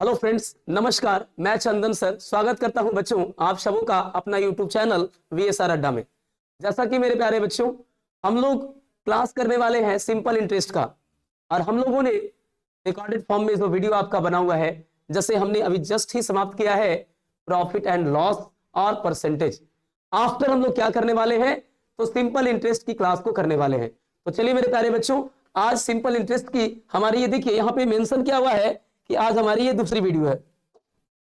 Hello friends, नमस्कार। मैं चंदन sir स्वागत करता हूं बच्चों आप सबों का अपना यूट्यूब चैनल VSR अड्डा में। जैसा कि मेरे प्यारे बच्चों, हम लोग क्लास करने वाले हैं सिंपल इंटरेस्ट का, और हम लोगों ने रिकॉर्डेड फॉर्म में जो वीडियो आपका बना हुआ है, जैसे हमने अभी जस्ट ही समाप्त किया है प्रॉफिट एंड लॉस और परसेंटेज। आफ्टर हम लोग क्या करने वाले हैं, तो सिंपल इंटरेस्ट की क्लास को करने वाले हैं। तो चलिए मेरे प्यारे बच्चों, आज सिंपल इंटरेस्ट की हमारी ये देखिए यहाँ पे मेंशन किया हुआ है कि आज हमारी ये दूसरी वीडियो है।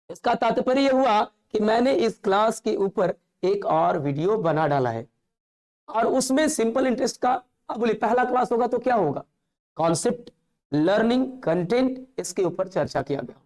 इसका तात्पर्य यह हुआ कि मैंने इस क्लास के ऊपर एक और वीडियो बना डाला है, और उसमें सिंपल इंटरेस्ट का अब बोले पहला क्लास होगा तो क्या होगा, कॉन्सेप्ट, लर्निंग, कंटेंट, इसके ऊपर चर्चा किया गया।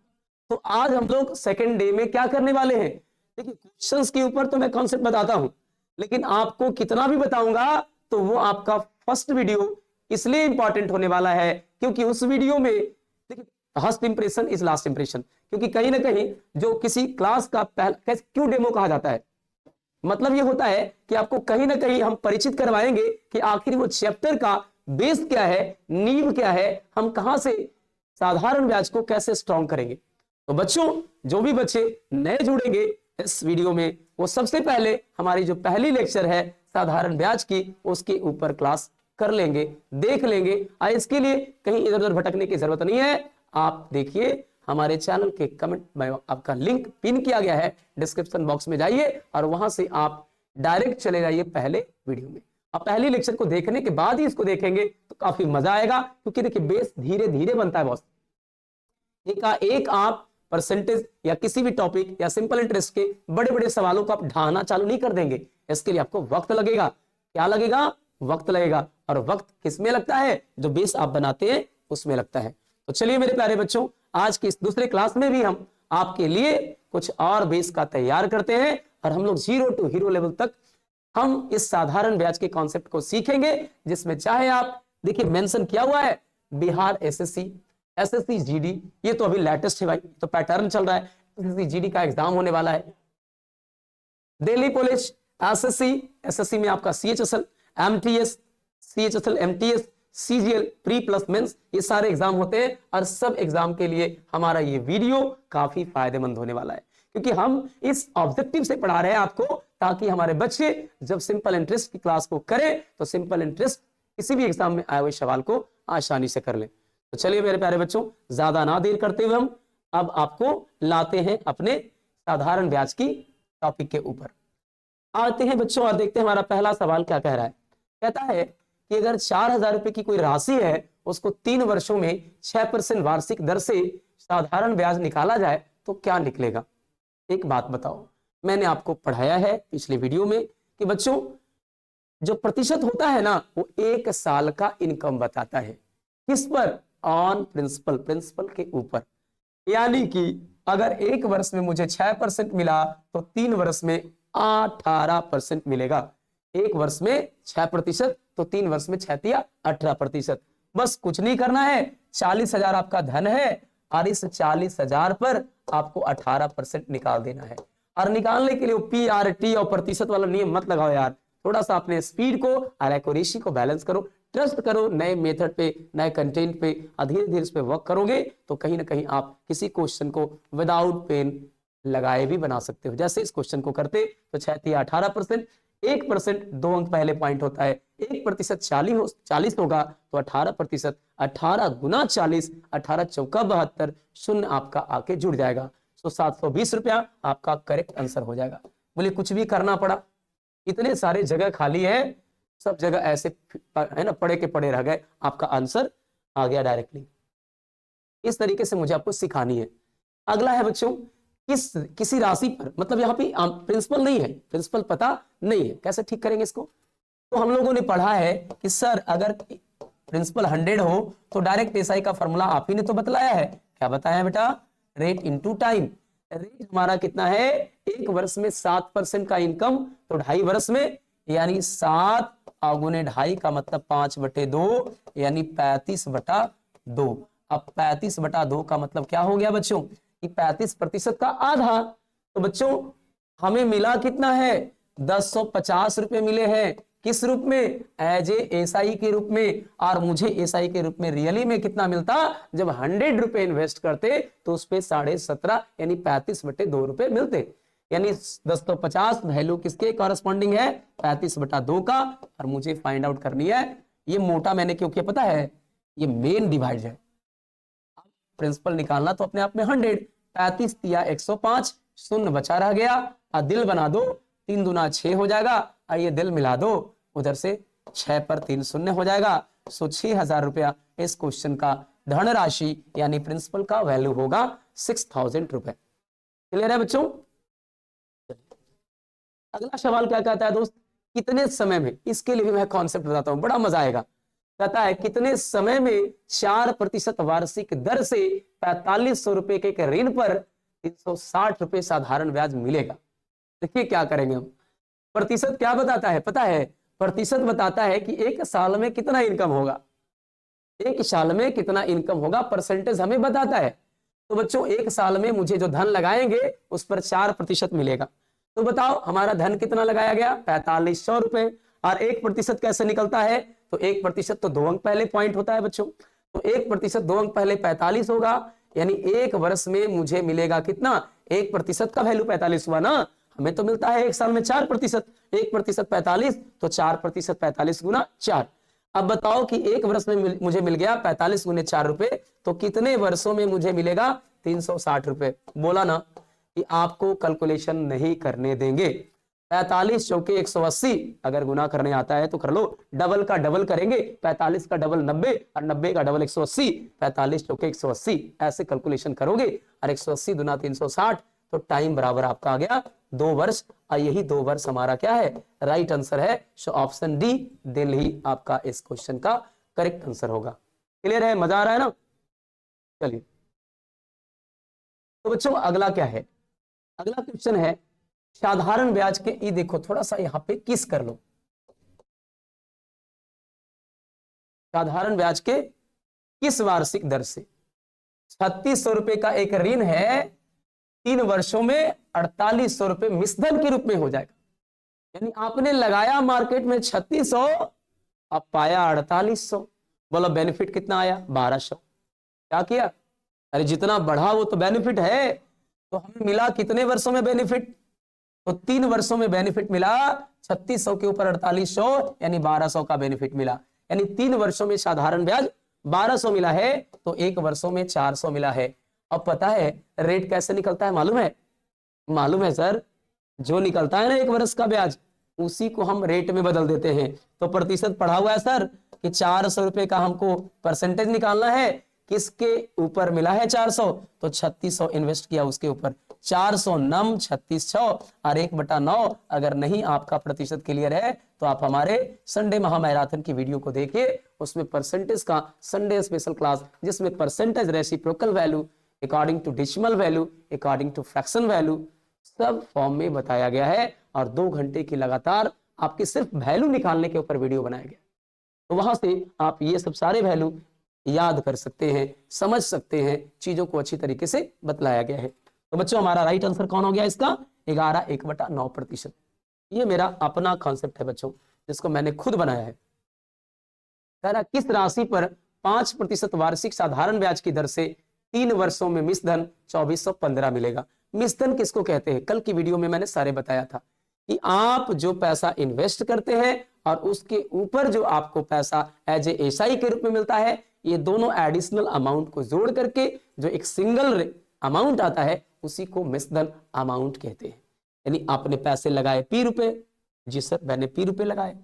तो आज हम लोग सेकेंड डे में क्या करने वाले हैं, देखिए क्वेश्चंस के ऊपर तो मैं कॉन्सेप्ट बताता हूं, लेकिन आपको कितना भी बताऊंगा तो वो आपका फर्स्ट वीडियो इसलिए इंपॉर्टेंट होने वाला है क्योंकि उस वीडियो में देखिए first impression is last impression. क्योंकि कहीं ना कहीं जो किसी क्लास का पहला क्यों डेमो कहा जाता है, मतलब ये होता है कि आपको कहीं ना कहीं हम परिचित करवाएंगे कि आखिर वो चैप्टर का बेस क्या है, नींव क्या है, हम कहां से साधारण ब्याज को कैसे स्ट्रॉन्ग करेंगे। तो बच्चों, जो भी बच्चे नए जुड़ेंगे इस वीडियो में, वो सबसे पहले हमारी जो पहली लेक्चर है साधारण ब्याज की, उसके ऊपर क्लास कर लेंगे, देख लेंगे। इसके लिए कहीं इधर उधर भटकने की जरूरत नहीं है। आप देखिए हमारे चैनल के कमेंट में आपका लिंक पिन किया गया है, डिस्क्रिप्शन बॉक्स में जाइए और वहां से आप डायरेक्ट चले जाइए पहले वीडियो में। आप पहली लेक्चर को देखने के बाद ही इसको देखेंगे तो काफी मजा आएगा, क्योंकि देखिए बेस धीरे धीरे बनता है बॉस। एक आप परसेंटेज या किसी भी टॉपिक या सिंपल इंटरेस्ट के बड़े बड़े सवालों को आप ढाना चालू नहीं कर देंगे। इसके लिए आपको वक्त लगेगा। क्या लगेगा? वक्त लगेगा। और वक्त किसमें लगता है? जो बेस आप बनाते हैं उसमें लगता है। तो चलिए मेरे प्यारे बच्चों, आज की इस दूसरे क्लास में भी हम आपके लिए कुछ और बेस का तैयार करते हैं, और हम लोग 0 टू हीरो लेवल तक हम इस साधारण ब्याज के कॉन्सेप्ट को सीखेंगे, जिसमें चाहे आप देखिए मेंशन किया हुआ है बिहार SSC GD, ये तो अभी लेटेस्ट है भाई, तो पैटर्न चल रहा है। SSC GD का एग्जाम होने वाला है। दिल्ली पुलिस SSC में आपका CHSL, MTS, CHSL, MTS, CGL, pre plus mains, ये सारे एग्जाम होते हैं, और सब एग्जाम के लिए हमारा ये वीडियो काफी फायदेमंद होने वाला है, क्योंकि हम इस ऑब्जेक्टिव से पढ़ा रहे हैं आपको, ताकि हमारे बच्चे जब सिंपल इंटरेस्ट की क्लास को करें तो सिंपल इंटरेस्ट किसी भी एग्जाम में आए हुए सवाल को आसानी से कर लें। तो चलिए मेरे प्यारे बच्चों, ज्यादा ना देर करते हुए हम अब आपको लाते हैं अपने साधारण ब्याज की टॉपिक के ऊपर। आते हैं बच्चों और देखते हैं हमारा पहला सवाल क्या कह रहा है। कहता है कि अगर 4,000 रुपए की कोई राशि है, उसको 3 वर्षों में 6% वार्षिक दर से साधारण ब्याज निकाला जाए तो क्या निकलेगा। एक बात बताओ, मैंने आपको पढ़ाया है पिछले वीडियो में कि बच्चों जो प्रतिशत होता है ना, वो 1 साल का इनकम बताता है। किस पर? ऑन प्रिंसिपल के ऊपर। यानी कि अगर 1 वर्ष में मुझे 6% मिला तो 3 वर्ष में 18% मिलेगा। 1 वर्ष में 6% तो 3 वर्ष में 6 या 18%। बस कुछ नहीं करना है, 40,000 आपका धन है, और इस 40,000 पर आपको 18% निकाल देना है। और निकालने के लिए PRT और प्रतिशत वाला नियम मत लगाओ यार, थोड़ा सा अपने स्पीड को और एक्यूरेसी को बैलेंस करो, ट्रस्ट करो नए मेथड पे, नए कंटेंट पे, धीरे धीरे इस पे वर्क करोगे तो कहीं ना कहीं आप किसी क्वेश्चन को विदाउट पेन लगाए भी बना सकते हो। जैसे इस क्वेश्चन को करते तो 6 या 18%, 1% 2 अंक पहले पॉइंट होता है, 1% 40 होगा तो 18%, 18 गुना 40, 18 चौका 72, शून्य आपका आके जुड़ जाएगा। तो 720 रुपया आपका करेक्ट आंसर हो जाएगा। बोले कुछ भी करना पड़ा, इतने सारे जगह खाली है, सब जगह ऐसे है ना, पड़े के पड़े रह गए, आपका आंसर आ गया डायरेक्टली। इस तरीके से मुझे आपको सिखानी है। अगला है बच्चों, किसी राशि पर, मतलब यहाँ पे प्रिंसिपल नहीं है, प्रिंसिपल पता नहीं है, कैसे ठीक करेंगे इसको। तो हम लोगों ने पढ़ा है कि सर अगर प्रिंसिपल 100 हो तो डायरेक्ट SI का फॉर्मूला आप ही ने तो बतलाया है। क्या बताया है बेटा? Rate into time. रेट हमारा कितना है? 1 वर्ष में 7% का इनकम, तो 2.5 वर्ष में, यानी 7 गुने 2.5 का मतलब 5/2, यानी 35/2। अब 35/2 का मतलब क्या हो गया बच्चों कि 35% का आधा। तो बच्चों हमें मिला कितना है? 1050 रुपए मिले हैं। किस रूप में? एज ए एसआई के रूप में। और मुझे एसआई के रूप में रियली में कितना मिलता? जब 100 रुपए इन्वेस्ट करते तो उस पे 17.5 यानी 35/2 रुपए मिलते। यानी 10 वैल्यू किसके कॉरेस्पॉन्डिंग है? 35/2 का। और मुझे फाइंड आउट करनी है, ये मोटा मैंने क्यों किया पता है? ये मेन डिवाइड है। प्रिंसिपल निकालना तो अपने आप में 100, 35 दिया 105, शून्य बचा रह गया। और दिल बना दो, 3 दूना 6 हो जाएगा। और ये दिल मिला दो, उधर से 6 पर 3 शून्य हो जाएगा। सो 6000 रुपया इस क्वेश्चन का धनराशि यानी प्रिंसिपल का वैल्यू होगा 6000 रुपए। क्लियर है बच्चों? अगला सवाल क्या कहता है दोस्त? कितने समय में, इसके लिए भी मैं कॉन्सेप्ट बताता हूं, बड़ा मजा आएगा। कहता है कितने समय में 4% वार्षिक दर से 4500 रुपए के ऋण पर 360 रुपए साधारण ब्याज मिलेगा। देखिए क्या करेंगे हम। प्रतिशत क्या बताता है पता है? प्रतिशत बताता है कि एक साल में कितना इनकम होगा, एक साल में कितना इनकम होगा, परसेंटेज हमें बताता है। तो बच्चों एक साल में मुझे जो धन लगाएंगे उस पर 4% मिलेगा। तो बताओ हमारा धन कितना लगाया गया? 4500 रुपए। और 1% कैसे निकलता है? तो 1% तो 2 अंक पहले पॉइंट होता है बच्चों। तो 1% 2 अंक पहले 45 होगा। यानी 1 वर्ष में मुझे मिलेगा कितना? 1% का वैल्यू 45 हुआ ना। हमें तो मिलता है 1 साल में 4%। 1% 45, तो 4% 45 गुना 4। अब बताओ कि 1 वर्ष में मुझे मिल गया 45 गुने 4 रुपए, तो कितने वर्षों में मुझे मिलेगा? 360 रुपए। बोला ना कि आपको कैलकुलेशन नहीं करने देंगे। 45 चौके 180, अगर गुना करने आता है तो कर लो। डबल का डबल करेंगे, 45 का डबल 90 और 90 का डबल 180। 45 चौके 180 ऐसे कैलकुलेशन करोगे और 180 दुना 360, तो टाइम बराबर आपका आ गया 2 वर्ष। और यही 2 वर्ष हमारा क्या है? राइट आंसर है। सो ऑप्शन डी दिल्ली आपका इस क्वेश्चन का करेक्ट आंसर होगा। क्लियर है? मजा आ रहा है ना? चलिए तो बच्चों अगला क्या है? अगला क्वेश्चन है साधारण ब्याज के। ये देखो थोड़ा सा यहां पे किस कर लो। साधारण ब्याज के किस वार्षिक दर से? 3600 रुपए का एक ऋण है, 3 वर्षों में 4800 रुपए मिश्रधन के रूप में हो जाएगा। यानी आपने लगाया मार्केट में 3600, अब पाया 4800। बोलो बेनिफिट कितना आया? 1200। क्या किया? अरे जितना बढ़ा वो तो बेनिफिट है। तो हमें मिला कितने वर्षों में बेनिफिट? तो 3 वर्षों में बेनिफिट मिला। 3600 के ऊपर 4800 यानी 1200 का बेनिफिट मिला। यानी 3 वर्षों में साधारण ब्याज 1200 मिला है, तो 1 वर्षों में 400 मिला है। अब पता है रेट कैसे निकलता है? मालूम है? मालूम है सर। जो निकलता है ना 1 वर्ष का ब्याज, उसी को हम रेट में बदल देते हैं। तो प्रतिशत पढ़ा हुआ है सर कि 400 रुपए का हमको परसेंटेज निकालना है। किसके ऊपर मिला है 400? तो 3600 इन्वेस्ट किया उसके ऊपर। 400 नम 3600 और 1/9। अगर नहीं आपका प्रतिशत क्लियर है तो आप हमारे संडे महामैराथन की वीडियो को देखिए। उसमें परसेंटेज का संडे स्पेशल क्लास, जिसमें percentage, reciprocal value, according to decimal value, according to fraction value, सब फॉर्म में बताया गया है। और 2 घंटे की लगातार आपकी सिर्फ वैल्यू निकालने के ऊपर वीडियो बनाया गया। तो वहां से आप ये सब सारे वैल्यू याद कर सकते हैं, समझ सकते हैं, चीजों को अच्छी तरीके से बतलाया गया है। तो बच्चों हमारा राइट आंसर कौन हो गया इसका? 11 1/9%। ये मेरा अपना कॉन्सेप्ट है बच्चों, जिसको मैंने खुद बनाया है। कह रहा किस राशि पर 5% वार्षिक साधारण ब्याज की दर से 3 वर्षों में मिश्रधन 2415 मिलेगा। मिश्रधन किसको कहते हैं? कल की वीडियो में मैंने सारे बताया था कि आप जो पैसा इन्वेस्ट करते हैं और उसके ऊपर जो आपको पैसा एज ए एसआई के रूप में मिलता है, ये दोनों एडिशनल अमाउंट को जोड़ करके जो एक सिंगल अमाउंट आता है उसी को मिश्रधन अमाउंट कहते हैं। यानी आपने पैसे लगाए P रुपए, जी सर मैंने P रुपए लगाए,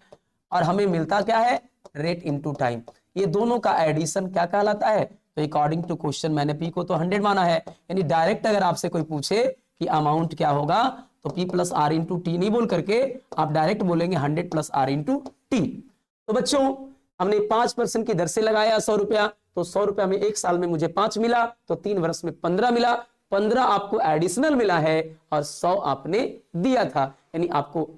और हमें मिलता क्या है? Rate into time. ये दोनों का एडिशन क्या कहलाता है? तो अकॉर्डिंग टू क्वेश्चन मैंने P को तो 100 माना है। यानी डायरेक्ट अगर आपसे कोई पूछे कि अमाउंट क्या होगा, तो P + R × T नहीं बोल करके आप डायरेक्ट बोलेंगे 100 + R × T। तो बच्चों हमने 5% की दर से लगाया 100 रुपया, तो 100 रुपया में 1 साल में मुझे 5 मिला, तो 3 वर्ष में 15 मिला। 15 आपको एडिशनल मिला है और 100 आपने दिया था। यानी आपको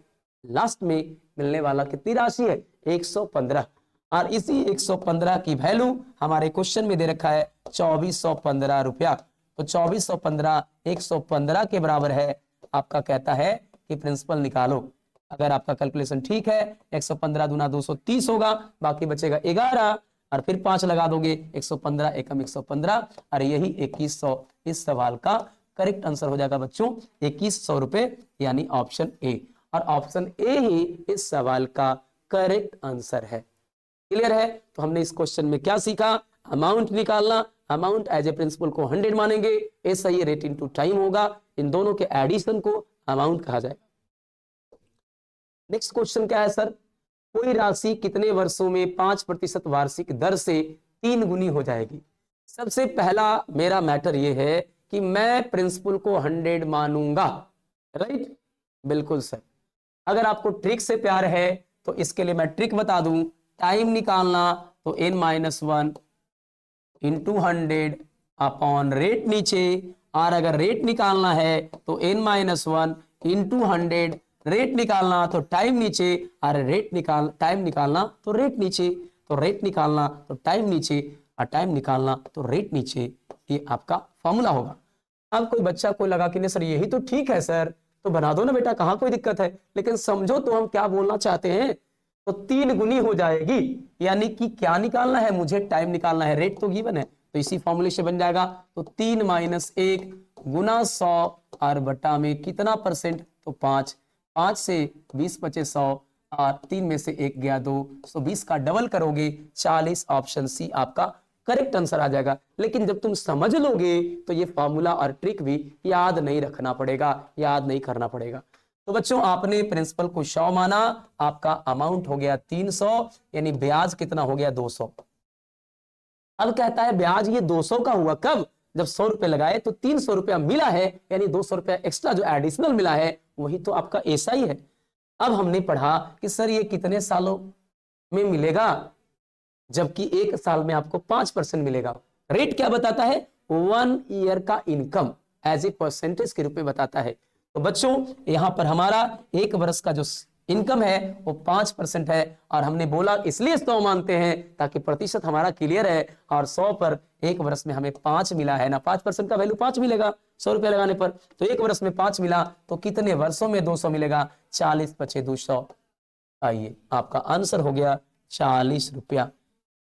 लास्ट में मिलने वाला कितनी राशि है? 115। और इसी 115 की वैल्यू हमारे क्वेश्चन में दे रखा है 2415 रुपया। तो 2415 115 के बराबर है। आपका कहता है कि प्रिंसिपल निकालो। अगर आपका कैलकुलेशन ठीक है 115 दूना 230 होगा, बाकी बचेगा 11 और फिर 5 लगा दोगे 115 एकम 115 और यही 2100 इस सवाल का करेक्ट आंसर हो जाएगा बच्चों 2100 रुपए, यानी ऑप्शन ए। और ऑप्शन ए ही इस सवाल का करेक्ट आंसर है। क्लियर है? तो हमने इस क्वेश्चन में क्या सीखा? अमाउंट निकालना, अमाउंट एज ए प्रिंसिपल को 100 मानेंगे, ऐसा ये रेट इनटू टाइम होगा, इन दोनों के एडिशन को अमाउंट कहा जाएगा। नेक्स्ट क्वेश्चन क्या है सर? कोई राशि कितने वर्षों में 5% वार्षिक दर से 3 गुनी हो जाएगी? सबसे पहला मेरा मैटर ये है कि मैं प्रिंसिपल को 100 मानूंगा, राइट? बिल्कुल सर। अगर आपको ट्रिक से प्यार है तो इसके लिए मैं ट्रिक बता दूं, टाइम निकालना तो n-1 इंटू 100 अपॉन रेट नीचे, और अगर रेट निकालना है तो n-1 इंटू 100 रेट निकालना तो टाइम नीचे, और टाइम निकालना तो रेट नीचे, तो रेट निकालना तो टाइम नीचे, और टाइम निकालना तो रेट नीचे। ये आपका फॉर्मूला होगा। अब कोई बच्चा कोई लगा कि नहीं सर यही तो ठीक है सर, तो बना दो ना बेटा, कहाँ कोई दिक्कत है, लेकिन समझो तो हम क्या बोलना चाहते हैं। तो 3 गुनी हो जाएगी, यानी कि क्या निकालना है मुझे? टाइम निकालना है, रेट तो गिवन है, तो इसी फॉर्मूले से बन जाएगा। तो 3 - 1 गुना 100 और बटा में कितना परसेंट? तो 5, 5 से 20 बचे 100 और 3 में से 1 गया 2, 120 का डबल करोगे 40, ऑप्शन सी आपका करेक्ट आंसर आ जाएगा। लेकिन जब तुम समझ लोगे तो ये फॉर्मूला और ट्रिक भी याद नहीं रखना पड़ेगा, याद नहीं करना पड़ेगा। तो बच्चों आपने प्रिंसिपल को 100 माना, आपका अमाउंट हो गया 300, यानी ब्याज कितना हो गया? 200। अब कहता है ब्याज ये 200 का हुआ कब? जब 100 रुपए लगाए तो 300 रुपया मिला है, यानी 200 रुपया एक्स्ट्रा जो एडिशनल मिला है वही तो आपका ऐसा ही है। अब हमने पढ़ा कि सर ये कितने सालों में मिलेगा, जबकि 1 साल में आपको 5% मिलेगा। रेट क्या बताता है? 1 ईयर का इनकम एज ए परसेंटेज के रूप में बताता है। तो बच्चों यहां पर हमारा 1 वर्ष का जो इनकम है वो 5% है, और हमने बोला इसलिए 100 मानते हैं ताकि प्रतिशत हमारा क्लियर है, और 100 पर 1 वर्ष में हमें 5 मिला है ना, 5% का वैल्यू 5 मिलेगा 100 रुपए लगाने पर। तो 1 वर्ष में 5 मिला, तो कितने वर्षों में 200 मिलेगा? 40 × 200। आइए आपका आंसर हो गया 40 रुपया,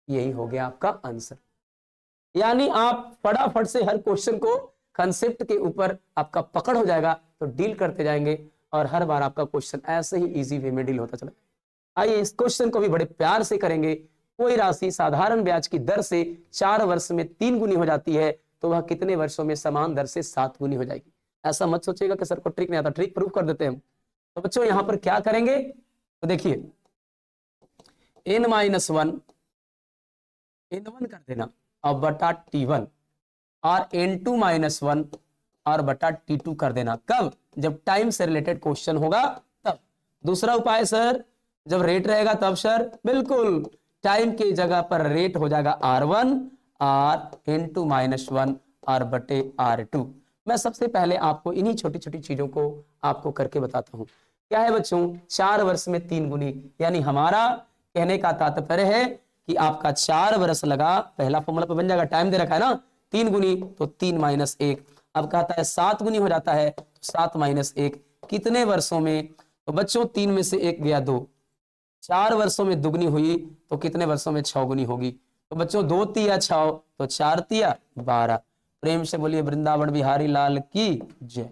यही हो गया आपका आंसर। यानी आप फटाफट से हर क्वेश्चन को कंसेप्ट के ऊपर आपका पकड़ हो जाएगा, तो डील करते जाएंगे और हर बार आपका क्वेश्चन ऐसे ही इजी वे में डील होता चला। आइए इस क्वेश्चन को भी बड़े प्यार से करेंगे। कोई राशि साधारण ब्याज की दर से 4 वर्ष में 3 गुनी हो जाती है, तो वह कितने वर्षों में समान दर से 7 गुनी हो जाएगी? ऐसा मत सोचिएगा कि सर को ट्रिक नहीं आता, ट्रिक प्रूफ कर देते हैं हम। तो बच्चों यहां पर क्या करेंगे? तो देखिए n-1 n1 कर देना और बटा t1, और n2 - 1 और बटा t2 कर देना। कब? जब टाइम से रिलेटेड क्वेश्चन होगा तब। दूसरा उपाय सर जब रेट रहेगा तब सर, बिल्कुल टाइम की जगह पर रेट हो जाएगा r1 और n2 - 1 और बटे r2। मैं सबसे पहले आपको इन्हीं छोटी छोटी चीजों को आपको करके बताता हूं। क्या है बच्चों? 4 वर्ष में 3 गुनी, यानी हमारा कहने का तात्पर्य है कि आपका 4 वर्ष लगा, पहला फॉर्मूला पे बन जाएगा, टाइम दे रखा है ना, 3 गुनी तो 3 - 1। अब कहता है 7 गुनी हो जाता है, तो 7 - 1 कितने वर्षों में? तो बच्चों 3 में से 1 गया 2, 4 वर्षों में दुगनी हुई, तो कितने वर्षों में 6 गुनी होगी? तो बच्चों 2 तिया 6, तो 4 तिया 12। प्रेम से बोलिए वृंदावन बिहारी लाल की जय।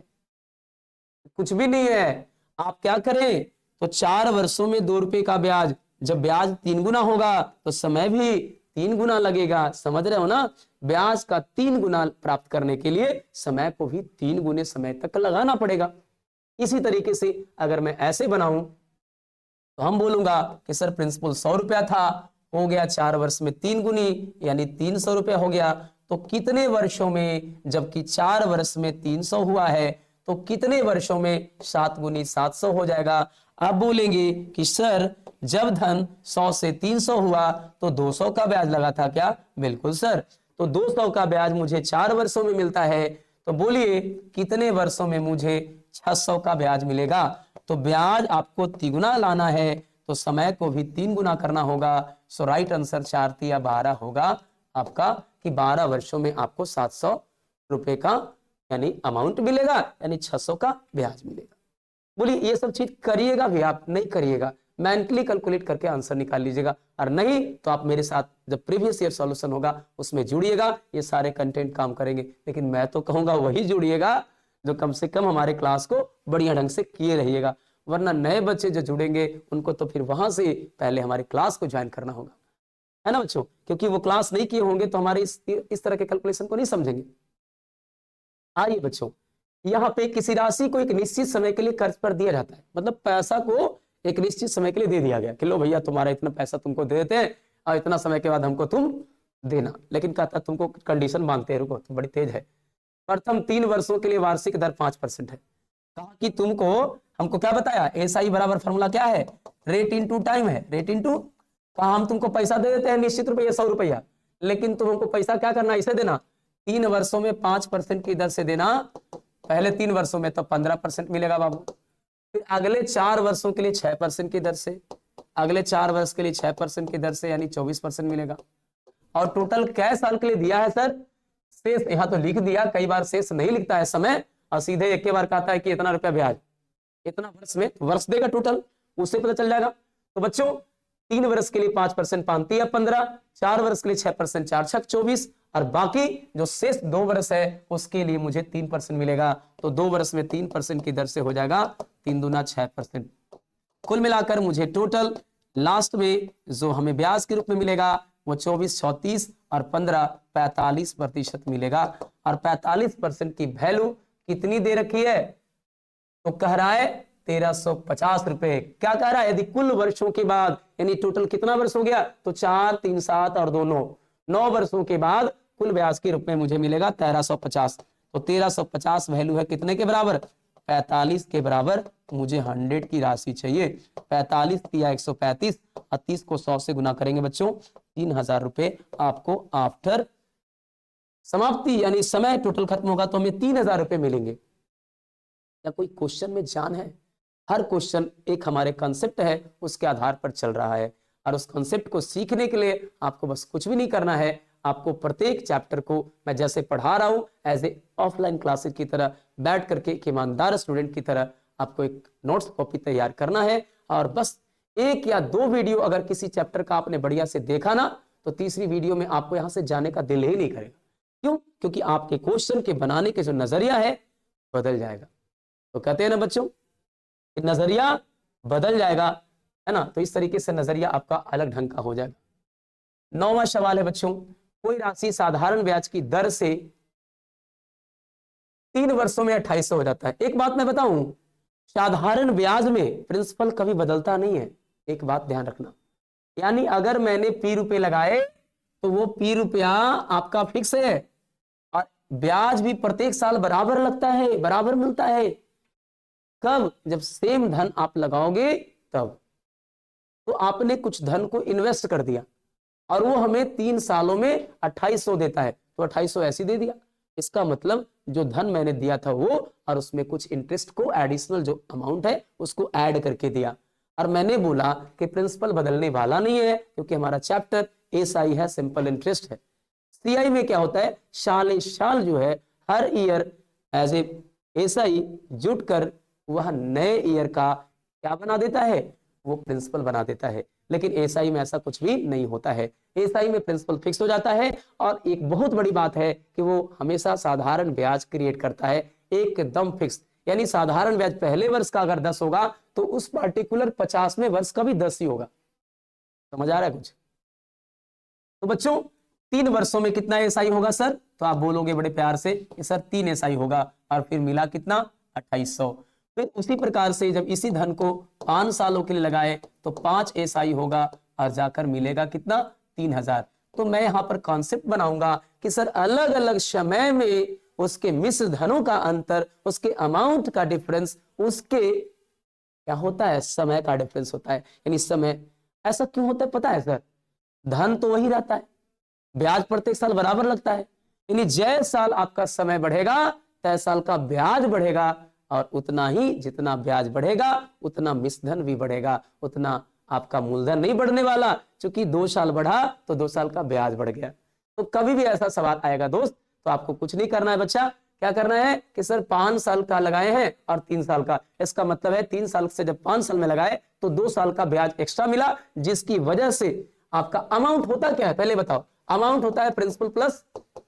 कुछ भी नहीं है, आप क्या करें? तो 4 वर्षों में 2 रुपए का ब्याज, जब ब्याज 3 गुना होगा तो समय भी 3 गुना लगेगा। समझ रहे हो ना? ब्याज का 3 गुना प्राप्त करने के लिए समय को भी 3 गुने समय तक लगाना पड़ेगा। इसी तरीके से अगर मैं ऐसे बनाऊं तो हम बोलूंगा कि सर प्रिंसिपल 100 रुपया था, हो गया 4 वर्ष में 3 गुनी, यानी 300 रुपया हो गया। तो कितने वर्षों में? जबकि 4 वर्ष में 300 हुआ है, तो कितने वर्षों में 7 गुनी 700 हो जाएगा। अब बोलेंगे कि सर जब धन 100 से 300 हुआ तो 200 का ब्याज लगा था क्या? बिल्कुल सर। तो 200 का ब्याज मुझे 4 वर्षों में मिलता है, तो बोलिए कितने वर्षों में मुझे 600 का ब्याज मिलेगा? तो ब्याज आपको 3 गुना लाना है, तो समय को भी 3 गुना करना होगा। सो राइट आंसर 4 तिया 12 होगा आपका, कि 12 वर्षों में आपको 700 रुपए का यानी अमाउंट मिलेगा, यानी 600 का ब्याज मिलेगा। बोलिए ये सब चीज करिएगा भी आप नहीं करिएगा, मेंटली कैलकुलेट करके आंसर निकाल लीजिएगा, और नहीं तो आप मेरे साथ जब प्रीवियस ईयर सॉल्यूशन होगा उसमें जुड़िएगा, ये सारे कंटेंट काम करेंगे। लेकिन मैं तो कहूंगा वही जुड़िएगा जो कम से कम हमारे क्लास को बढ़िया ढंग से किए रहिएगा, वरना नए बच्चे जो जुड़ेंगे उनको तो फिर वहां से पहले हमारी क्लास को ज्वाइन करना होगा, है ना बच्चों, क्योंकि वो क्लास नहीं किए होंगे तो हमारे इस तरह के कैलकुलेशन को नहीं समझेंगे। आइए बच्चों, यहाँ पे किसी राशि को एक निश्चित समय के लिए कर्ज पर दिया जाता है, मतलब पैसा को एक निश्चित समय के लिए दे दिया गया कि लो भैया तुम्हारा इतना पैसा तुमको दे देते हैं और इतना समय के बाद हमको तुम देना, लेकिन कहता तुमको कंडीशन मांगते हैं, रुको तुम बड़ी तेज है। प्रथम 3 वर्षों के लिए वार्षिक दर 5% है। कहा कि तुमको, हमको क्या बताया, एसआई बराबर फॉर्मूला क्या है, रेट इनटू टाइम है, रेट इनटू, कहा हम तुमको पैसा दे देते हैं निश्चित रुपये 100 रुपया, लेकिन तुम हमको पैसा क्या करना, इसे देना 3 वर्षों में 5% की दर से देना। पहले 3 वर्षों में तो 15% मिलेगा बाबू, फिर अगले 4 वर्षों के लिए 6% की दर से, अगले 4 वर्ष के लिए 6% की दर से, यानी 24% मिलेगा। और टोटल कै साल के लिए दिया है सर, शेष यहां तो लिख दिया, कई बार शेष नहीं लिखता है समय, और सीधे एक बार कहता है कि इतना रुपया ब्याज, इतना वर्ष में वर्ष देगा टोटल, उससे पता चल जाएगा। तो बच्चों 3 वर्ष के लिए 5%, 5 15, 4 वर्ष के लिए 6%, 4 6 24, और बाकी जो शेष 2 वर्ष है उसके लिए मुझे 3% मिलेगा। तो 2 वर्ष में 3% की दर से हो जाएगा 3 दूना 6%। कुल मिलाकर मुझे टोटल लास्ट में जो हमें ब्याज के रूप में मिलेगा वो 24 34 और 15 45% मिलेगा। और 45% की वैल्यू कितनी दे रखी है, तो कह रहा है 1350 रुपए। क्या कह रहा है, यदि कुल वर्षों के बाद, यानी टोटल कितना वर्ष हो गया, तो 4 3 7 और 2 9 वर्षों के बाद कुल ब्याज के रूप में मुझे मिलेगा 1350। तो 1350 वैल्यू है कितने के बराबर, 45 के बराबर। मुझे 100 की राशि चाहिए, 45 या 135 और 30 को 100 से गुना करेंगे बच्चों, 3000 रुपए आपको आफ्टर समाप्ति, यानी समय टोटल खत्म होगा तो हमें 3000 रुपए मिलेंगे। या कोई क्वेश्चन में जान है, हर क्वेश्चन एक हमारे कंसेप्ट है उसके आधार पर चल रहा है, और उस कंसेप्ट को सीखने के लिए आपको बस कुछ भी नहीं करना है, आपको प्रत्येक चैप्टर को मैं जैसे पढ़ा रहा हूं एज ए ऑफलाइन क्लासेस की तरह बैठ करके एक ईमानदार स्टूडेंट की तरह आपको एक नोट्स कॉपी तैयार करना है, और बस 1 या 2 वीडियो अगर किसी चैप्टर का आपने बढ़िया से देखा ना, तो तीसरी वीडियो में आपको यहां से जाने का दिल ही नहीं करेगा। क्यों, क्योंकि आपके क्वेश्चन के बनाने के जो नजरिया है बदल जाएगा। तो कहते हैं ना बच्चों, नजरिया बदल जाएगा, है ना, तो इस तरीके से नजरिया आपका अलग ढंग का हो जाएगा। 9वां सवाल है बच्चों, कोई राशि साधारण ब्याज की दर से 3 वर्षों में 2800 हो जाता है। एक बात मैं बताऊं, साधारण ब्याज में प्रिंसिपल कभी बदलता नहीं है, एक बात ध्यान रखना। यानी अगर मैंने पी रुपए लगाए तो वो पी रुपया आपका फिक्स है, और ब्याज भी प्रत्येक साल बराबर लगता है, बराबर मिलता है। कब, जब सेम धन आप लगाओगे तब। तो आपने कुछ धन को इन्वेस्ट कर दिया और वो हमें 3 सालों में 2800 देता है, तो 2800 ऐसे दे दिया। इसका मतलब जो धन मैंने दिया था वो, और उसमें कुछ इंटरेस्ट को एडिशनल जो अमाउंट है उसको ऐड करके दिया। और मैंने बोला कि प्रिंसिपल बदलने वाला नहीं है, क्योंकि हमारा चैप्टर एसआई है, सिंपल इंटरेस्ट है। सीआई में क्या होता है, साल जो है हर ईयर एज ए एसआई जुट कर वह नए ईयर का क्या बना देता है, वो प्रिंसिपल बना देता है। लेकिन एसआई में ऐसा कुछ भी नहीं होता है, एसआई में प्रिंसिपल फिक्स हो जाता है। और एक बहुत बड़ी बात है कि वो हमेशा साधारण ब्याज क्रिएट करता है, एकदम फिक्स। यानी साधारण ब्याज पहले वर्ष का अगर 10 होगा तो उस पार्टिकुलर 50वें वर्ष का भी 10 ही होगा। समझ आ रहा है कुछ? तो बच्चों 3 वर्षों में कितना एसआई होगा सर, तो आप बोलोगे बड़े प्यार से कि सर 3 एसआई होगा, और फिर मिला कितना 2800। फिर उसी प्रकार से जब इसी धन को 5 सालों के लिए लगाए तो 5 एसआई होगा, और जाकर मिलेगा कितना 3000। तो मैं यहाँ पर कॉन्सेप्ट बनाऊंगा कि सर अलग अलग समय में उसके मिश्र धनों का अंतर, उसके अमाउंट का डिफरेंस, उसके क्या होता है, समय का डिफरेंस होता है। यानी समय ऐसा क्यों होता है पता है सर, धन तो वही रहता है, ब्याज प्रत्येक साल बराबर लगता है। यानी जय साल आपका समय बढ़ेगा तय साल का ब्याज बढ़ेगा, और उतना ही जितना ब्याज बढ़ेगा उतना मिश्रधन भी बढ़ेगा, उतना आपका मूलधन नहीं बढ़ने वाला, क्योंकि 2 साल बढ़ा तो 2 साल का ब्याज बढ़ गया। तो कभी भी ऐसा सवाल आएगा दोस्त, तो आपको कुछ नहीं करना है बच्चा, क्या करना है कि सर 5 साल का लगाए हैं और 3 साल का, इसका मतलब है 3 साल से जब 5 साल में लगाए तो 2 साल का ब्याज एक्स्ट्रा मिला, जिसकी वजह से आपका अमाउंट होता क्या है पहले बताओ। अमाउंट होता है प्रिंसिपल प्लस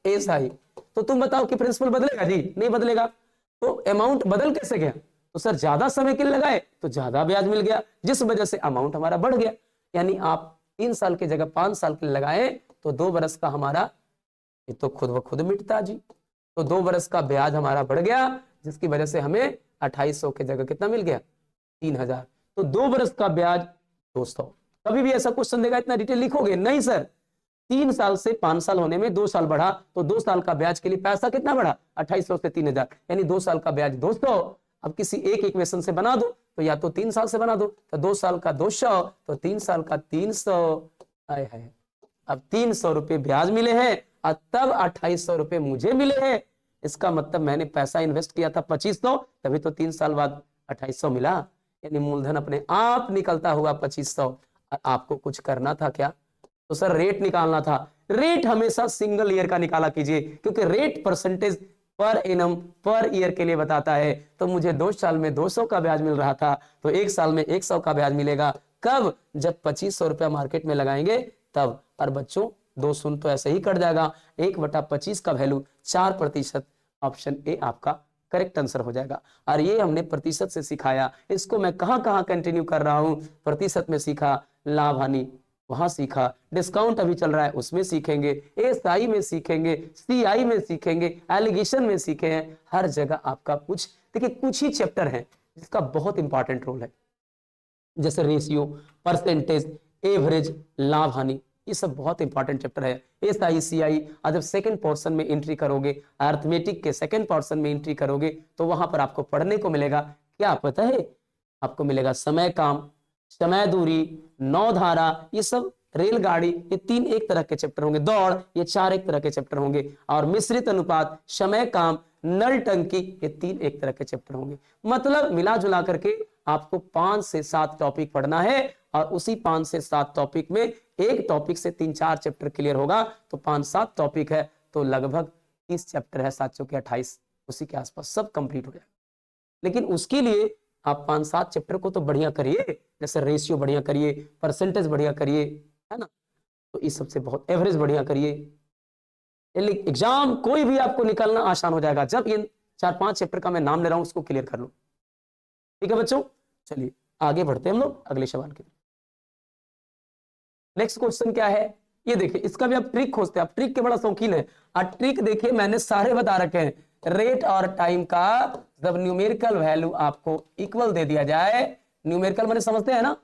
एसआई। तो तुम बताओ कि प्रिंसिपल बदलेगा? जी नहीं बदलेगा। तो अमाउंट बदल कैसे गया? तो सर ज्यादा समय के लिए लगाए तो ज्यादा ब्याज मिल गया, जिस वजह से अमाउंट हमारा बढ़ गया। यानी आप 3 साल की जगह 5 साल के लिए लगाए तो 2 बरस का हमारा ये तो खुद व खुद मिटता जी। तो 2 बरस का ब्याज हमारा बढ़ गया, जिसकी वजह से हमें 2800 की जगह कितना मिल गया? 3000। तो 2 बरस का ब्याज 200। कभी भी ऐसा क्वेश्चन देगा इतना डिटेल लिखोगे? नहीं सर। 3 साल से 5 साल होने में 2 साल बढ़ा, तो 2 साल का ब्याज के लिए पैसा कितना बढ़ा? 2800 से 3000, यानी 2 साल का ब्याज 200। अब किसी एक इक्वेशन से बना दो, तो या तो 3 साल से बना दो, तो 2 साल का 200, तो 3 साल का 300 आए है। अब 300 रुपए ब्याज मिले हैं और तब 2800 रुपए मुझे मिले हैं। इसका मतलब मैंने पैसा इन्वेस्ट किया था 2500, तभी तो 3 साल बाद 2800 मिला। यानी मूलधन अपने आप निकलता हुआ 2500। आपको कुछ करना था क्या? तो सर रेट निकालना था। रेट हमेशा सिंगल ईयर का निकाला कीजिए, क्योंकि rate percentage per annum per year के लिए बताता है। तो मुझे 2 साल में 200 का ब्याज मिल रहा था, तो 1 साल में 100 का ब्याज मिलेगा। कब? जब 2500 रुपया मार्केट में लगाएंगे तब। और बच्चों 2 शून्य तो ऐसे ही कट जाएगा, 1/25 का वैल्यू 4%। ऑप्शन ए आपका करेक्ट आंसर हो जाएगा। और ये हमने प्रतिशत से सिखाया। इसको मैं कहां कहां कंटिन्यू कर रहा हूं? प्रतिशत में सीखा, लाभ हानि वहां सीखा, डिस्काउंट अभी चल रहा है उसमें सीखेंगे, एसआई में सीखेंगे, सीआई में सीखेंगे, एलिगेशन में सीखे हैं। हर जगह आपका कुछ देखिए, कुछ ही चैप्टर है जिसका बहुत इंपॉर्टेंट रोल है, जैसे रेशियो, परसेंटेज, एवरेज, लाभ हानि, ये सब बहुत इंपॉर्टेंट चैप्टर है। एसआई सीआई जब सेकंड पोर्शन में एंट्री करोगे, अर्थमेटिक के सेकंड पोर्शन में एंट्री करोगे, तो वहां पर आपको पढ़ने को मिलेगा, क्या पता है आपको मिलेगा? समय काम, समय दूरी, नौ धारा, ये सब, रेलगाड़ी, ये 3 एक तरह के चैप्टर होंगे। दौड़, ये 4 एक तरह के चैप्टर होंगे। और मिश्रित अनुपात, समय काम, नल टंकी, ये 3 एक तरह के चैप्टर होंगे। मतलब मिला जुला करके आपको 5 से 7 टॉपिक पढ़ना है, और उसी 5 से 7 टॉपिक में एक टॉपिक से 3-4 चैप्टर क्लियर होगा, तो 5-7 टॉपिक है, तो लगभग 30 चैप्टर है, 7 के 28, उसी के आसपास सब कंप्लीट हो जाएगा। लेकिन उसके लिए आप 5-7 चैप्टर को तो बढ़िया करिए, जैसे रेशियो बढ़िया करिए, परसेंटेज बढ़िया करिए, है ना, तो इस सबसे बहुत एवरेज बढ़िया करिए। एग्जाम कोई भी आपको निकालना आसान हो जाएगा, जब इन 4-5 चैप्टर का मैं नाम ले रहा हूं, उसको क्लियर कर लो। ठीक है बच्चों, चलिए आगे बढ़ते हैं हम लोग अगले सवाल की तरफ। नेक्स्ट क्वेश्चन क्या है ये देखिए, इसका भी आप ट्रिक खोजते हैं, आप ट्रिक के बड़ा शौकीन है। और ट्रिक देखिए मैंने सारे बता रखे हैं। रेट और टाइम का जब न्यूमेरिकल वैल्यू आपको इक्वल दे दिया जाए, न्यूमेरिकल मैंने समझते हैं ना,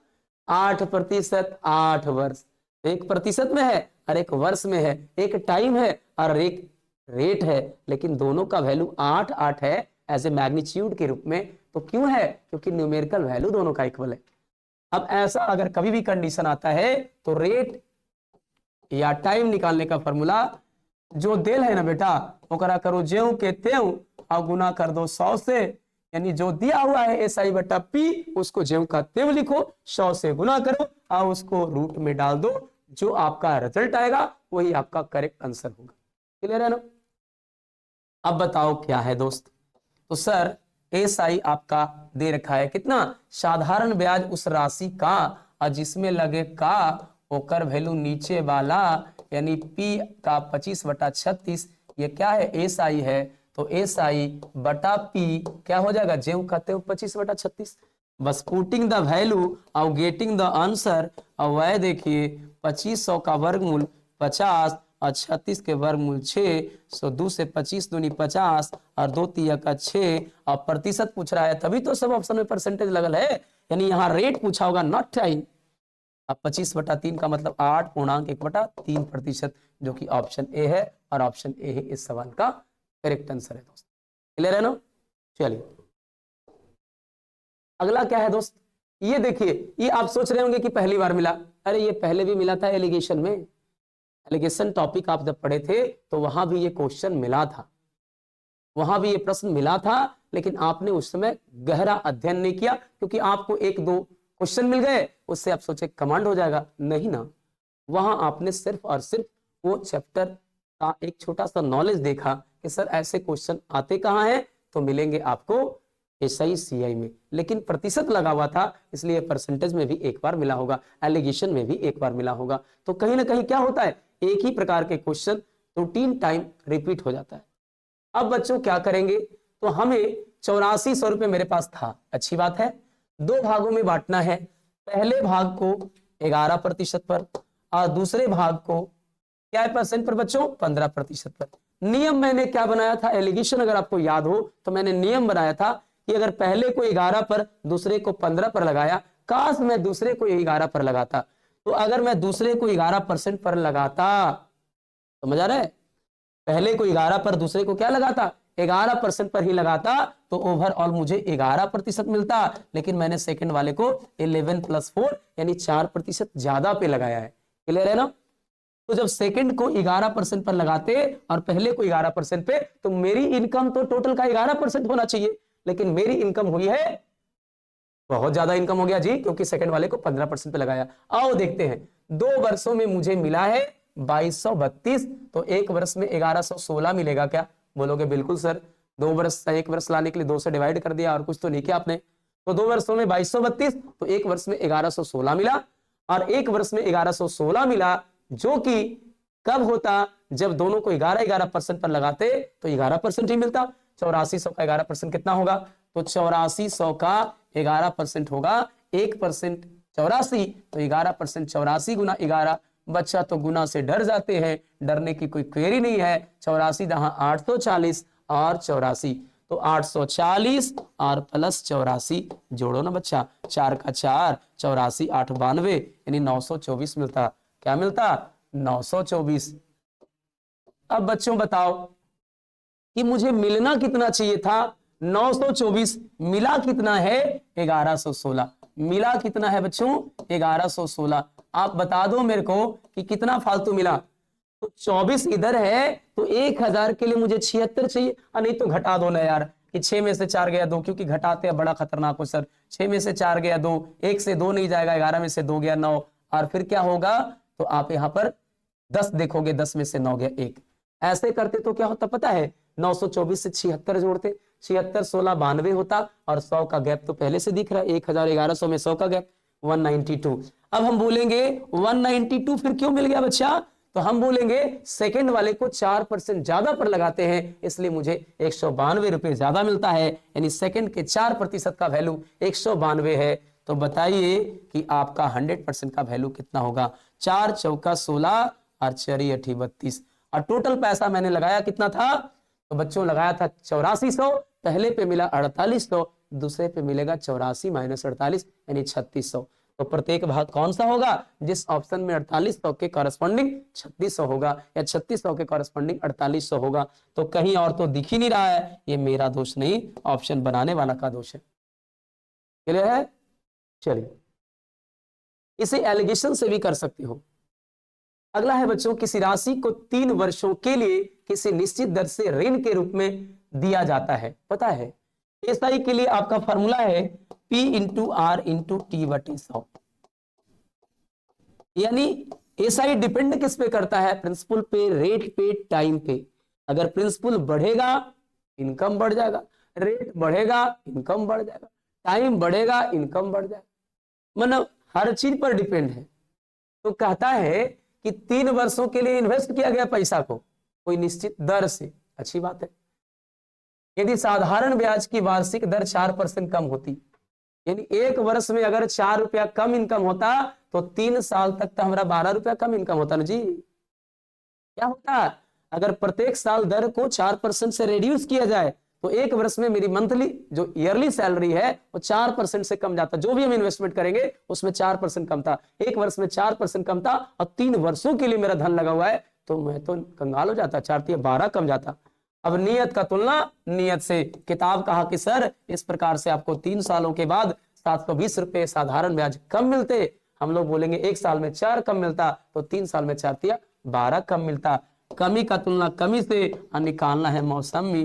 8%, 8 वर्ष, 1% में है और 1 वर्ष में है, एक टाइम है और एक रेट है, लेकिन दोनों का वैल्यू 8-8 है एज ए मैग्नीट्यूड के रूप में। तो क्यों है? क्योंकि न्यूमेरिकल वैल्यू दोनों का इक्वल है। अब ऐसा अगर कभी भी कंडीशन आता है, तो रेट या टाइम निकालने का फॉर्मूला जो देल है ना बेटा, ओकरा करो ज्यों के त्यों और गुना कर दो 100 से। यानी जो दिया हुआ है SI/P, उसको ज्यों का त्यों लिखो, 100 से गुना करो और उसको रूट में डाल दो। जो आपका रिजल्ट आएगा वही आपका करेक्ट आंसर होगा। क्लियर है ना? अब बताओ क्या है दोस्त? तो सर SI आपका दे रखा है कितना? साधारण ब्याज उस राशि का और जिसमें लगे का ओकर वैल्यू नीचे वाला, यानी P का 25/36, ये क्या है? SI है। तो SI/P क्या हो जाएगा? ज्यों का त्यों 25/36। बस पुटिंग द वैल्यू और गेटिंग द आंसर। और वह देखिए 2500 का वर्गमूल 50 और 36 के वर्गमूल 6, सो 2 से 25 दूनी 50 और 2 तिया का 6, और प्रतिशत पूछ रहा है, तभी तो सब ऑप्शन में परसेंटेज लगल है। यानी यहाँ रेट पूछा होगा, नॉट टाइम। अब 25/3 का मतलब 8.1/3%, जो कि ऑप्शन ए है, और ऑप्शन ए है इस सवाल का करेक्ट आंसर है दोस्त। क्लियर है ना? चलिए अगला क्या है दोस्त? ये देखिए, ये आप सोच रहे होंगे कि पहली बार मिला। अरे ये पहले भी मिला था एलिगेशन में। एलिगेशन टॉपिक आप जब पढ़े थे तो वहां भी ये क्वेश्चन मिला था, वहां भी ये प्रश्न मिला था, लेकिन आपने उस समय गहरा अध्ययन नहीं किया, क्योंकि आपको 1-2 क्वेश्चन मिल गए, उससे आप सोचे कमांड हो जाएगा। नहीं ना, वहां आपने सिर्फ और सिर्फ वो चैप्टर का एक छोटा सा नॉलेज देखा कि सर ऐसे क्वेश्चन आते कहाँ हैं, तो मिलेंगे आपको एसआई सीआई में, लेकिन प्रतिशत लगा हुआ था इसलिए परसेंटेज में भी एक बार मिला होगा, एलिगेशन में भी एक बार मिला होगा। तो कहीं ना कहीं क्या होता है, एक ही प्रकार के क्वेश्चन रूटीन टाइम रिपीट हो जाता है। अब बच्चों क्या करेंगे, तो हमें 8400 रुपए मेरे पास था, अच्छी बात है। दो भागों में बांटना है, पहले भाग को 11% पर और दूसरे भाग को क्या परसेंट पर बच्चों, 15% पर। नियम मैंने क्या बनाया था, एलिगेशन अगर आपको याद हो तो मैंने नियम बनाया था कि अगर पहले को 11 पर दूसरे को 15 पर लगाया, काश मैं दूसरे को 11 पर लगाता, तो अगर मैं दूसरे को 11% पर लगाता, समझ आ रहा है, पहले को 11 पर दूसरे को क्या लगाता, 11% पर ही लगाता, तो ओवरऑल मुझे 11% मिलता, लेकिन मैंने सेकंड वाले को 11 + 4 यानी 4% ज्यादा पे लगाया है। क्लियर है ना। तो जब सेकंड को 11% पर लगाते और पहले को 11% पे, तो मेरी इनकम तो टोटल का 11% होना चाहिए, लेकिन मेरी इनकम हुई है, बहुत ज्यादा इनकम हो गया जी, क्योंकि सेकंड वाले को 15% पे लगाया। आओ देखते हैं, 2 वर्षों में मुझे मिला है 2232, तो एक वर्ष में 1116 मिलेगा क्या, बोलोगे बिल्कुल सर, 2 वर्ष एक वर्ष लाने के लिए 2 से डिवाइड कर दिया और कुछ तो नहीं किया आपने। तो 2 वर्षों में 2232, तो एक वर्ष में 1116 मिला, और एक वर्ष में 1116 मिला, जो कि कब होता, जब दोनों को 11% पर लगाते तो 11% ही मिलता। 8400 का 11% कितना होगा, तो 8400 का 11% होगा 1%, 84, तो 11% 84 गुना 11, बच्चा तो गुना से डर जाते हैं, डरने की कोई क्वेरी नहीं है। 84 जहां 840 और 84, तो 840 और प्लस 84 जोड़ो ना बच्चा, 4 का 4, 84 8 92 यानी 924 मिलता। क्या मिलता, 924। अब बच्चों बताओ कि मुझे मिलना कितना चाहिए था, 924, मिला कितना है, 1116, मिला कितना है बच्चों, 1116। आप बता दो मेरे को कि कितना फालतू मिला, तो 24 इधर है, तो 1000 के लिए मुझे 76 चाहिए, नहीं तो घटा दो ना यार, कि 6 में से 4 गया 2, क्योंकि घटाते हैं बड़ा खतरनाक हो सर, 6 में से 4 गया 2, 1 से 2 नहीं जाएगा, 11 में से 2 गया 9, और फिर क्या होगा, तो आप यहां पर 10 देखोगे, 10 में से 9 गया 1, ऐसे करते तो क्या होता पता है, 924 से 76 जोड़ते, 76 16 92 होता, और 100 का गैप तो पहले से दिख रहा है, 1000 1100 में 100 का गैप 192। अब हम बोलेंगे 192 फिर क्यों मिल गया बच्चा, तो हम बोलेंगे सेकंड वाले को 4% ज्यादा पर लगाते हैं, इसलिए मुझे 192 रुपए ज्यादा मिलता है, यानी सेकंड के 4% का वैल्यू 192 है। तो बताइए कि आपका 100% का वैल्यू कितना होगा, 4 चौका 16 और 4 8 32, और टोटल पैसा मैंने लगाया कितना था, तो बच्चों लगाया था 8400, पहले पे मिला 4800, दूसरे पे मिलेगा 84 - 48 यानी 3600। तो प्रत्येक भाग कौन सा होगा, जिस ऑप्शन में 4800 के कॉरेस्पॉन्डिंग 3600 होगा, या 3600 के कॉरेस्पॉन्डिंग 4800 होगा। तो कहीं और तो दिख ही नहीं रहा है, ये मेरा दोष नहीं, ऑप्शन बनाने वाला का दोष है। क्लियर है। चलिए, इसे एलिगेशन से भी कर सकते हो। अगला है बच्चों, किसी राशि को 3 वर्षों के लिए किसी निश्चित दर से ऋण के रूप में दिया जाता है, पता है। एसआई के लिए आपका फॉर्मूला है P × R × T/100, यानी एसआई डिपेंड किस पे करता है, प्रिंसिपल पे, रेट पे, टाइम पे। अगर प्रिंसिपल बढ़ेगा इनकम बढ़ जाएगा, रेट बढ़ेगा इनकम बढ़ जाएगा, टाइम बढ़ेगा इनकम बढ़ जाएगा, मतलब हर चीज पर डिपेंड है। तो कहता है कि 3 वर्षों के लिए इन्वेस्ट किया गया पैसा को कोई निश्चित दर से, अच्छी बात है। यदि साधारण ब्याज की वार्षिक दर 4% कम होती, यानी 1 वर्ष में अगर 4 रुपया कम इनकम होता, तो 3 साल तक तो हमारा 12 रुपया कम इनकम होता ना जी। क्या होता, अगर प्रत्येक साल दर को 4% से रिड्यूस किया जाए, तो 1 वर्ष में मेरी मंथली जो ईयरली सैलरी है वो 4% से कम जाता, जो भी हम इन्वेस्टमेंट करेंगे उसमें 4% कम था, 1 वर्ष में 4% कम था, और 3 वर्षों के लिए मेरा धन लगा हुआ है, तो मैं तो कंगाल हो जाता, 4 × 12 कम जाता। अब नियत का तुलना नियत से, किताब कहा कि सर इस प्रकार से आपको 3 सालों के बाद 720 रुपए साधारण ब्याज कम मिलते, हम लोग बोलेंगे 1 साल में 4 कम मिलता, तो 3 साल में 4 × 12 कम मिलता। कमी का तुलना कमी से, और निकालना है मौसमी,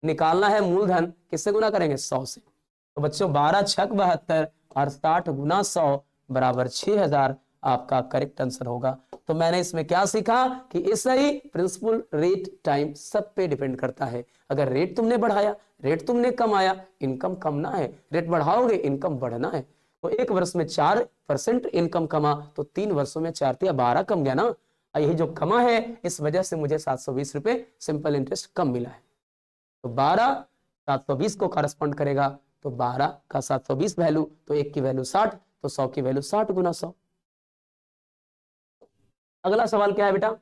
निकालना है मूलधन, किससे गुना करेंगे, 100 से। तो बच्चों 12 × 6 = 72 और 60 × 100 = 6000, आपका करेक्ट आंसर होगा। तो मैंने इसमें क्या सीखा कि एसआई, प्रिंसिपल, रेट, टाइम सब पे डिपेंड करता है। अगर रेट तुमने बढ़ाया, रेट तुमने कमाया, इनकम कमना है, रेट बढ़ाओगे इनकम बढ़ना है। तो एक वर्ष में 4% इनकम कमा तो 3 वर्षों में 4 या 12 कम गया ना। और यही जो कमा है इस वजह से मुझे 720 रुपए सिंपल इंटरेस्ट कम मिला है। तो 12 720 को करस्पॉन्ड करेगा, तो 12 का 720 वैल्यू, तो 1 की वैल्यू 60, तो 100 की वैल्यू 60 गुना 100। अगला सवाल क्या है बेटा,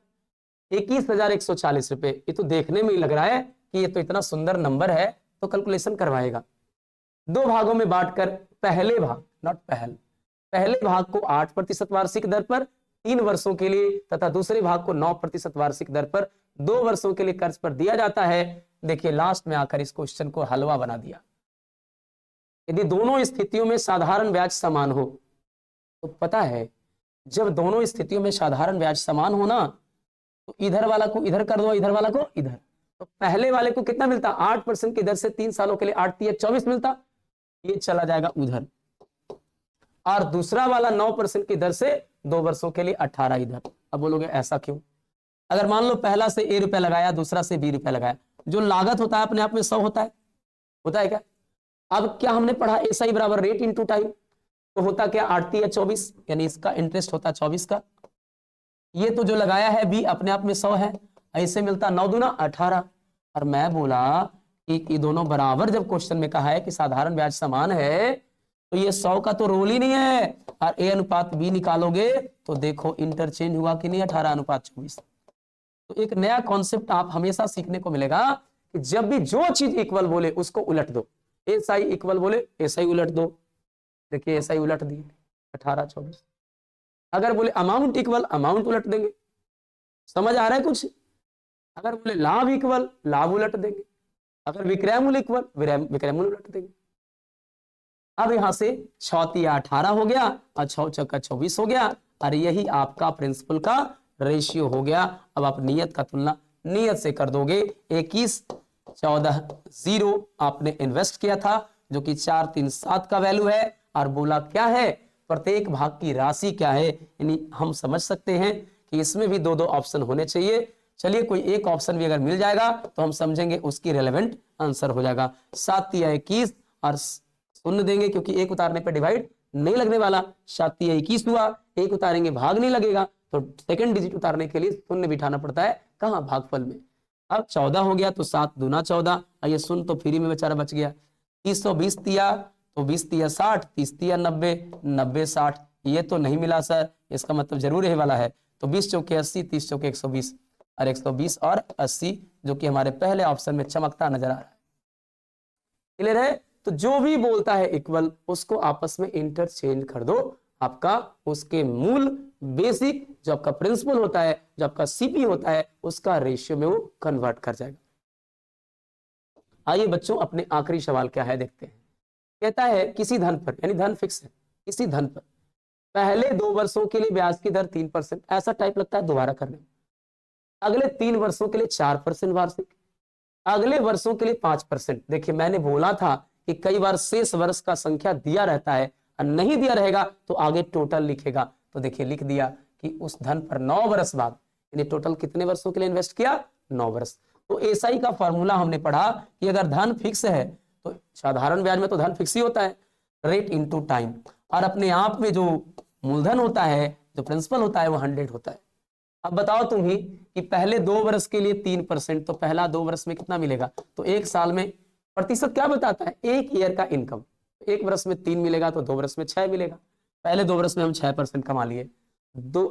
21,140 रुपए। ये तो देखने में ही लग रहा है कि ये तो इतना सुंदर नंबर है, तो कैलकुलेशन करवाएगा। 2 भागों में बांटकर पहले भाग, नॉट पहले भाग को 8% वार्षिक दर पर 3 वर्षों के लिए तथा दूसरे भाग को 9% वार्षिक दर पर 2 वर्षों के लिए कर्ज पर दिया जाता है। देखिए लास्ट में आकर इस क्वेश्चन को हलवा बना दिया। यदि दोनों स्थितियों में साधारण ब्याज समान हो, तो पता है जब दोनों स्थितियों में साधारण ब्याज समान हो ना, तो इधर वाला को इधर कर दो, इधर वाला को इधर। तो पहले वाले को कितना मिलता, 8% की दर से 3 सालों के लिए 8 या 24 मिलता, ये चला जाएगा उधर। और दूसरा वाला 9% की दर से 2 वर्षों के लिए 18 इधर। अब बोलोगे ऐसा क्यों? अगर मान लो पहला से A रुपया लगाया, दूसरा से B रुपया लगाया, जो लागत होता है अपने आप में 100 होता है क्या? अब क्या हमने पढ़ा, एसआई बराबर रेट इंटू टाइम, तो होता क्या 8 या 24, यानी इसका इंटरेस्ट होता 24 का। ये तो जो लगाया है B अपने आप में 100 है, ऐसे मिलता 9 दूना 18। और मैं बोला कि दोनों बराबर, जब क्वेश्चन में कहा है कि साधारण ब्याज समान है, तो ये 100 का तो रोल ही नहीं है। और A अनुपात B निकालोगे तो देखो इंटरचेंज हुआ कि नहीं, 18:24। तो एक नया कॉन्सेप्ट आप हमेशा सीखने को मिलेगा कि जब भी जो चीज इक्वल बोले उसको उलट दो। एसआई इक्वल बोले एसआई उलट दो। देखिए एसआई उलट दिए 18:24। अगर बोले अमाउंट इक्वल, अमाउंट उलट देंगे। समझ आ रहा है कुछ? अगर बोले लाभ इक्वल, लाभ उलट देंगे। अगर विक्रय मूल्य इक्वल, विक्रय मूल्य उलट देंगे। अब यहां से 6 या 18 हो गया और 6 चौका 24 हो गया, और यही आपका प्रिंसिपल का रेशियो हो गया। अब आप नियत का तुलना नियत से कर दोगे। 21,14,0 आपने इन्वेस्ट किया था, जो कि 437 का वैल्यू है, और बोला क्या है प्रत्येक भाग की राशि क्या है। यानी हम समझ सकते हैं कि इसमें भी 2-2 ऑप्शन होने चाहिए। चलिए कोई एक ऑप्शन भी अगर मिल जाएगा तो हम समझेंगे उसकी रेलेवेंट आंसर हो जाएगा। 7 या 21 और शून्य देंगे, क्योंकि एक उतारने पर डिवाइड नहीं लगने वाला। 7 या 21 हुआ, एक उतारेंगे भाग नहीं लगेगा, तो सेकंड डिजिट उतारने के लिए शून्य बिठाना पड़ता है कहां, भागफल में। अब 14 हो गया तो 7 दूना 14, ये शून्य तो फ्री में बेचारा बच गया। 320 दिया तो 20 दिया 60, 30 दिया 90, 90 60, ये तो नहीं मिला सर, इसका मतलब जरूर यही वाला है। तो 20 चौके 80, 30 चौके 120, और 120 और 80 जो कि हमारे पहले ऑप्शन में चमकता नजर आ रहा है। क्लियर है? तो जो भी बोलता है इक्वल, उसको आपस में इंटरचेंज कर दो। आपका उसके मूल बेसिक जो आपका प्रिंसिपल होता है, जो आपका सीपी होता है, उसका रेशियो में वो कन्वर्ट कर जाएगा। आइए बच्चों अपने आखिरी सवाल क्या है देखते हैं। कहता है किसी धन पर, यानी धन फिक्स है, किसी धन पर पहले 2 वर्षों के लिए ब्याज की दर 3%, ऐसा टाइप लगता है दोबारा करने में। अगले 3 वर्षों के लिए 4% वार्षिक, अगले वर्षों के लिए 5%। देखिए मैंने बोला था कि कई बार शेष वर्ष का संख्या दिया रहता है और नहीं दिया रहेगा तो आगे टोटल लिखेगा। तो देखिए लिख दिया कि उस धन पर 9 वर्ष बाद, यानी टोटल कितने वर्षों के लिए इन्वेस्ट किया, 9 वर्ष। तो एसआई का फॉर्मूला हमने पढ़ा कि अगर धन फिक्स है तो साधारण ब्याज में तो धन फिक्स ही होता है, रेट इंटू टाइम, और अपने आप में जो मूलधन होता है, जो प्रिंसिपल होता है, वो 100 होता है। अब बताओ तुम ही कि पहले 2 वर्ष के लिए 3%, तो पहला 2 वर्ष में कितना मिलेगा, तो एक साल में प्रतिशत क्या बताता है, एक ईयर का इनकम। एक वर्ष में 3 मिलेगा तो 2 वर्ष में 6 मिलेगा। पहले 2 वर्ष में हम 6% कमा लिए,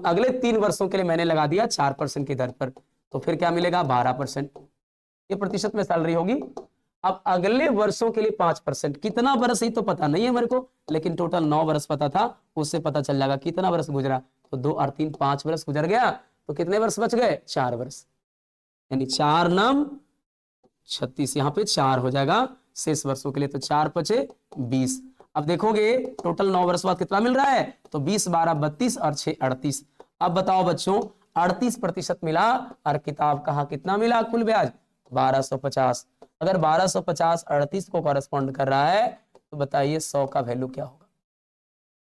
अगले 3 वर्षों के लिए मैंने लगा दिया 4% की दर पर, तो फिर क्या मिलेगा 12%, ये प्रतिशत में सैलरी होगी। अब अगले वर्षों के लिए 5%, कितना वर्ष ही तो पता नहीं है मेरे को, लेकिन टोटल 9 वर्ष पता था, उससे पता चल जाएगा कितना वर्ष गुजरा। तो 2 और 3 5 वर्ष गुजर गया, तो कितने वर्ष बच गए, 4 वर्ष, यानी 4 9 36, यहाँ पे 4 हो जाएगा शेष वर्षों के लिए, तो 4 5 20। अब देखोगे टोटल 9 वर्ष बाद कितना मिल रहा है, तो 20 12 32 और 6 38। अब बताओ बच्चों 38% मिला, और किताब कहा कितना मिला कुल ब्याज 1250। अगर 1250 38 को कॉरेस्पॉन्ड कर रहा है तो बताइए 100 का वैल्यू क्या होगा।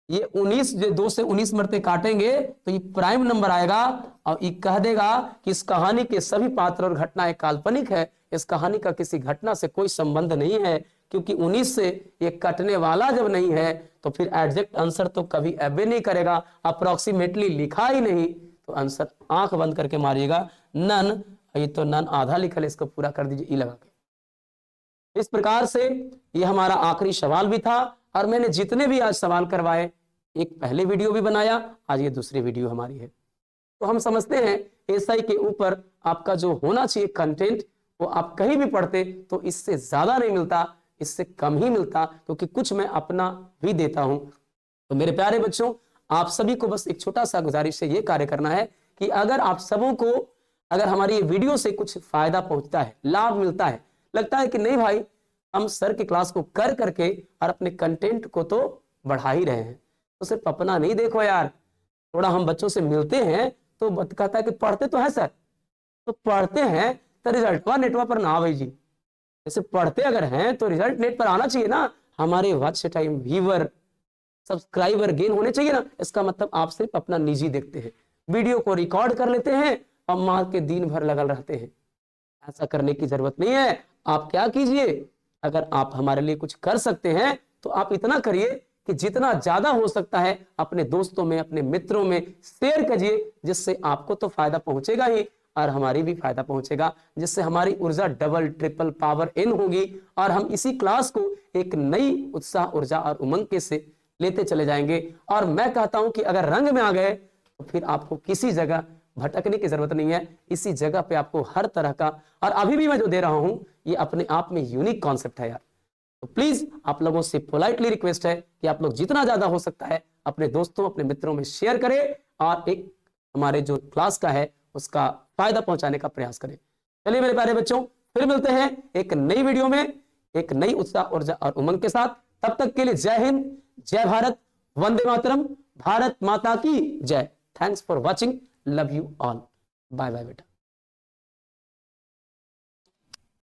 ये 19 जो 2 से 19 मरते काटेंगे तो ये प्राइम नंबर आएगा और ये कह देगा कि इस कहानी के सभी पात्र और घटनाएं काल्पनिक है, इस कहानी का किसी घटना से कोई संबंध नहीं है, क्योंकि 19 से ये कटने वाला जब नहीं है तो फिर एग्जैक्ट आंसर तो कभी एबे नहीं करेगा, अप्रोक्सीमेटली लिखा ही नहीं, तो आंसर आंख बंद करके मारिएगा नन। ये तो नन आधा लिखल है, इसको पूरा कर दीजिए ई लगा के। इस प्रकार से ये हमारा आखिरी सवाल भी था और मैंने जितने भी आज सवाल करवाए, एक पहले वीडियो भी बनाया, आज ये दूसरी वीडियो हमारी है। तो हम समझते हैं एसआई के ऊपर आपका जो होना चाहिए कंटेंट वो आप कहीं भी पढ़ते तो इससे ज्यादा नहीं मिलता, इससे कम ही मिलता, क्योंकि कुछ मैं अपना भी देता हूं। तो मेरे प्यारे बच्चों, आप सभी को बस एक छोटा सा गुजारिश है, ये कार्य करना है कि अगर आप सबों को अगर हमारी ये वीडियो से कुछ फायदा पहुंचता है, लाभ मिलता है, लगता है कि नहीं भाई हम सर की क्लास को कर करके और अपने कंटेंट को तो बढ़ा ही रहे हैं, तो सिर्फ अपना नहीं देखो यार, थोड़ा हम बच्चों से मिलते हैं तो कहता है कि पढ़ते तो है सर, तो पढ़ते हैं तो रिजल्ट नेटवा पर ना भाई जी, जैसे पढ़ते अगर हैं तो रिजल्ट नेट पर आना चाहिए ना, हमारे watch time, viewer, subscriber gain होने चाहिए ना। इसका मतलब आप सिर्फ अपना निजी देखते हैं, वीडियो को रिकॉर्ड कर लेते हैं और मार के दिन भर लगल रहते हैं। ऐसा करने की जरूरत नहीं है। आप क्या कीजिए, अगर आप हमारे लिए कुछ कर सकते हैं तो आप इतना करिए कि जितना ज्यादा हो सकता है अपने दोस्तों में, अपने मित्रों में शेयर कीजिए, जिससे आपको तो फायदा पहुंचेगा ही और हमारी भी फायदा पहुंचेगा, जिससे हमारी ऊर्जा डबल ट्रिपल पावर इन होगी और हम इसी क्लास को एक नई उत्साह, ऊर्जा और उमंग के से लेते चले जाएंगे। और मैं कहता हूं कि अगर रंग में आ गए तो फिर आपको किसी जगह भटकने की जरूरत नहीं है, इसी जगह पे आपको हर तरह का, और अभी भी मैं जो दे रहा हूं ये अपने आप में यूनिक कॉन्सेप्ट है यार। तो प्लीज आप लोगों से पोलाइटली रिक्वेस्ट है कि आप लोग जितना ज्यादा हो सकता है अपने दोस्तों, अपने मित्रों में शेयर करें और एक हमारे जो क्लास का है उसका फायदा पहुंचाने का प्रयास करें। चलिए मेरे प्यारे बच्चों, फिर मिलते हैं एक नई वीडियो में एक नई उत्साह, ऊर्जा और उमंग के साथ। तब तक के लिए जय हिंद, जय भारत, वंदे मातरम, भारत माता की जय। Thanks for watching, love you all, bye bye बेटा।